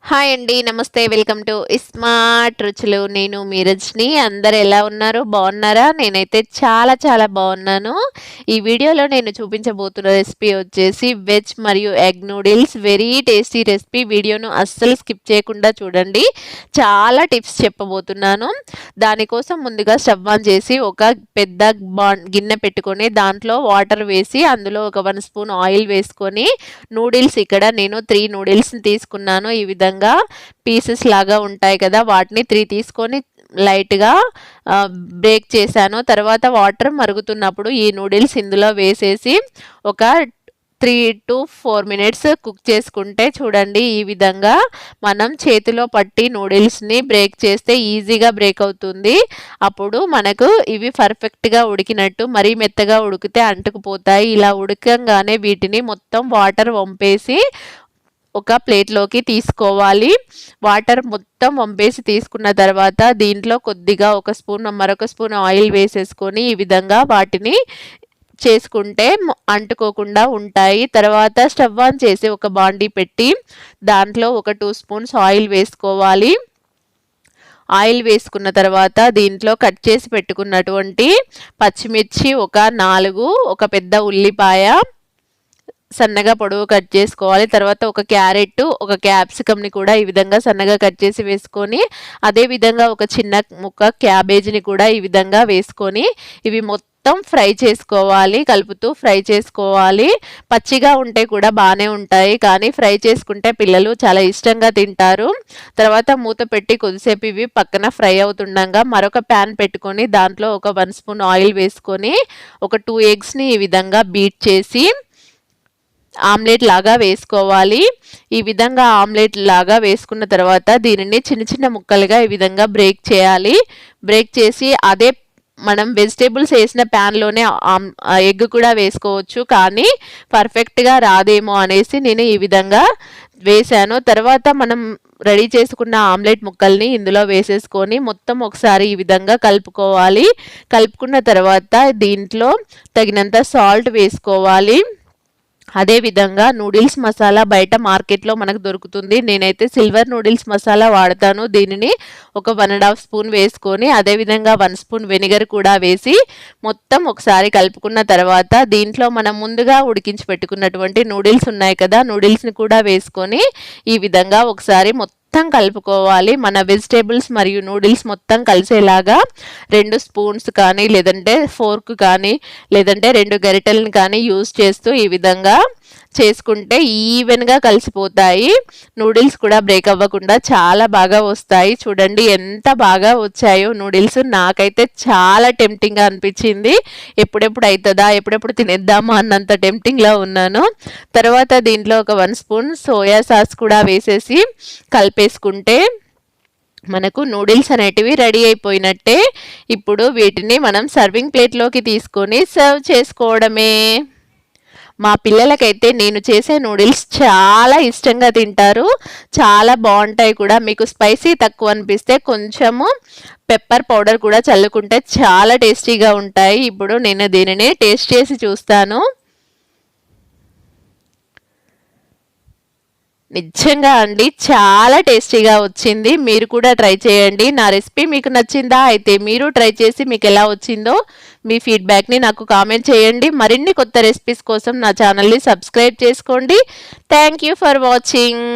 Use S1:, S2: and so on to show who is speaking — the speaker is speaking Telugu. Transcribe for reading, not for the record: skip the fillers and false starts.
S1: హాయ్ అండి. నమస్తే. వెల్కమ్ టు స్మార్ట్ రుచులు. నేను మీ రజని. అందరు ఎలా ఉన్నారు? బాగున్నారా? నేనైతే చాలా చాలా బాగున్నాను. ఈ వీడియోలో నేను చూపించబోతున్న రెసిపీ వచ్చేసి వెజ్ మరియు egg noodles. Very tasty recipe. వీడియోను అస్సలు స్కిప్ చేయకుండా చూడండి. చాలా టిప్స్ చెప్పబోతున్నాను. దానికోసం ముందుగా స్టవ్ ఆన్ చేసి ఒక పెద్ద గిన్నె పెట్టుకొని దాంట్లో వాటర్ వేసి అందులో ఒక 1 స్పూన్ ఆయిల్ వేసుకొని నూడిల్స్ ఇక్కడ నేను 3 నూడిల్స్ని తీసుకున్నాను. ఈ విధంగా పీసెస్ లాగా ఉంటాయి కదా, వాటిని 3 తీసుకొని లైట్గా బ్రేక్ చేశాను. తర్వాత వాటర్ మరుగుతున్నప్పుడు ఈ నూడిల్స్ ఇందులో వేసేసి ఒక 3 to 4 మినిట్స్ కుక్ చేసుకుంటే చూడండి, ఈ విధంగా మనం చేతిలో పట్టి నూడిల్స్ని బ్రేక్ చేస్తే ఈజీగా బ్రేక్ అవుతుంది. అప్పుడు మనకు ఇవి పర్ఫెక్ట్గా ఉడికినట్టు. మరీ మెత్తగా ఉడికితే అంటుకుపోతాయి. ఇలా ఉడకంగానే వీటిని మొత్తం వాటర్ వంపేసి ఒక ప్లేట్లోకి తీసుకోవాలి. వాటర్ మొత్తం వంపేసి తీసుకున్న తర్వాత దీంట్లో కొద్దిగా మరొక స్పూన్ ఆయిల్ వేసేసుకొని ఈ విధంగా వాటిని చేసుకుంటే అంటుకోకుండా ఉంటాయి. తర్వాత స్టవ్ ఆన్ చేసి ఒక బాండీ పెట్టి దాంట్లో ఒక 2 స్పూన్స్ ఆయిల్ వేసుకోవాలి. ఆయిల్ వేసుకున్న తర్వాత దీంట్లో కట్ చేసి పెట్టుకున్నటువంటి పచ్చిమిర్చి ఒక 4, ఒక పెద్ద ఉల్లిపాయ సన్నగా పొడవు కట్ చేసుకోవాలి. తర్వాత ఒక క్యారెట్, ఒక క్యాప్సికమ్ని కూడా ఈ విధంగా సన్నగా కట్ చేసి వేసుకొని, అదేవిధంగా ఒక చిన్న ముక్క క్యాబేజీని కూడా ఈ విధంగా వేసుకొని ఇవి మొత్తం ఫ్రై చేసుకోవాలి. కలుపుతూ ఫ్రై చేసుకోవాలి. పచ్చిగా ఉంటే కూడా బాగానే ఉంటాయి, కానీ ఫ్రై చేసుకుంటే పిల్లలు చాలా ఇష్టంగా తింటారు. తర్వాత మూత పెట్టి కొద్దిసేపు ఇవి పక్కన ఫ్రై అవుతుండగా మరొక ప్యాన్ పెట్టుకొని దాంట్లో ఒక 1 స్పూన్ ఆయిల్ వేసుకొని ఒక 2 ఎగ్స్ని ఈ విధంగా బీట్ చేసి ఆమ్లెట్ లాగా వేసుకోవాలి. ఈ విధంగా ఆమ్లెట్ లాగా వేసుకున్న తర్వాత దీనిని చిన్న చిన్న ముక్కలుగా ఈ విధంగా బ్రేక్ చేయాలి. బ్రేక్ చేసి అదే మనం వెజిటేబుల్స్ వేసిన ప్యాన్లోనే ఎగ్ కూడా వేసుకోవచ్చు, కానీ పర్ఫెక్ట్గా రాదేమో అనేసి నేను ఈ విధంగా వేసాను. తర్వాత మనం రెడీ చేసుకున్న ఆమ్లెట్ ముక్కల్ని ఇందులో వేసేసుకొని మొత్తం ఒకసారి ఈ విధంగా కలుపుకోవాలి. కలుపుకున్న తర్వాత దీంట్లో తగినంత సాల్ట్ వేసుకోవాలి. అదేవిధంగా నూడిల్స్ మసాలా బయట మార్కెట్లో మనకు దొరుకుతుంది. నేనైతే సిల్వర్ నూడిల్స్ మసాలా వాడతాను. దీనిని ఒక 1.5 స్పూన్ వేసుకొని అదేవిధంగా 1 స్పూన్ వెనిగర్ కూడా వేసి మొత్తం ఒకసారి కలుపుకున్న తర్వాత దీంట్లో మనం ముందుగా ఉడికించి పెట్టుకున్నటువంటి నూడిల్స్ ఉన్నాయి కదా, నూడిల్స్ని కూడా వేసుకొని ఈ విధంగా ఒకసారి మొత్తం కలుపుకోవాలి. మన వెజిటేబుల్స్ మరియు నూడిల్స్ మొత్తం కలిసేలాగా 2 స్పూన్స్ కానీ లేదంటే ఫోర్క్ కానీ లేదంటే 2 గరిటెలను కానీ యూజ్ చేస్తూ ఈ విధంగా చేసుకుంటే ఈవెన్గా కలిసిపోతాయి. నూడిల్స్ కూడా బ్రేక్ అవ్వకుండా చాలా బాగా వస్తాయి. చూడండి ఎంత బాగా వచ్చాయో నూడిల్స్. నాకైతే చాలా టెంప్టింగ్గా అనిపించింది. ఎప్పుడెప్పుడు అవుతుందా, ఎప్పుడెప్పుడు తినేద్దామా అన్నంత టెంప్టింగ్లో ఉన్నాను. తర్వాత దీంట్లో ఒక 1 స్పూన్ సోయా సాస్ కూడా వేసేసి కలిపేసుకుంటే మనకు నూడిల్స్ అనేటివి రెడీ అయిపోయినట్టే. ఇప్పుడు వీటిని మనం సర్వింగ్ ప్లేట్లోకి తీసుకొని సర్వ్ చేసుకోవడమే. మా పిల్లలకైతే నేను చేసే నూడిల్స్ చాలా ఇష్టంగా తింటారు, చాలా బాగుంటాయి కూడా. మీకు స్పైసీ తక్కువ అనిపిస్తే కొంచెము పెప్పర్ పౌడర్ కూడా చల్లుకుంటే చాలా టేస్టీగా ఉంటాయి. ఇప్పుడు నేను దీనిని టేస్ట్ చేసి చూస్తాను. నిజంగా అండి చాలా టేస్టీగా వచ్చింది. మీరు కూడా ట్రై చేయండి. నా రెసిపీ మీకు నచ్చిందా? అయితే మీరు ట్రై చేసి మీకు ఎలా వచ్చిందో మీ ఫీడ్బ్యాక్ని నాకు కామెంట్ చేయండి. మరిన్ని కొత్త రెసిపీస్ కోసం నా ఛానల్ని సబ్స్క్రైబ్ చేసుకోండి. Thank you for watching.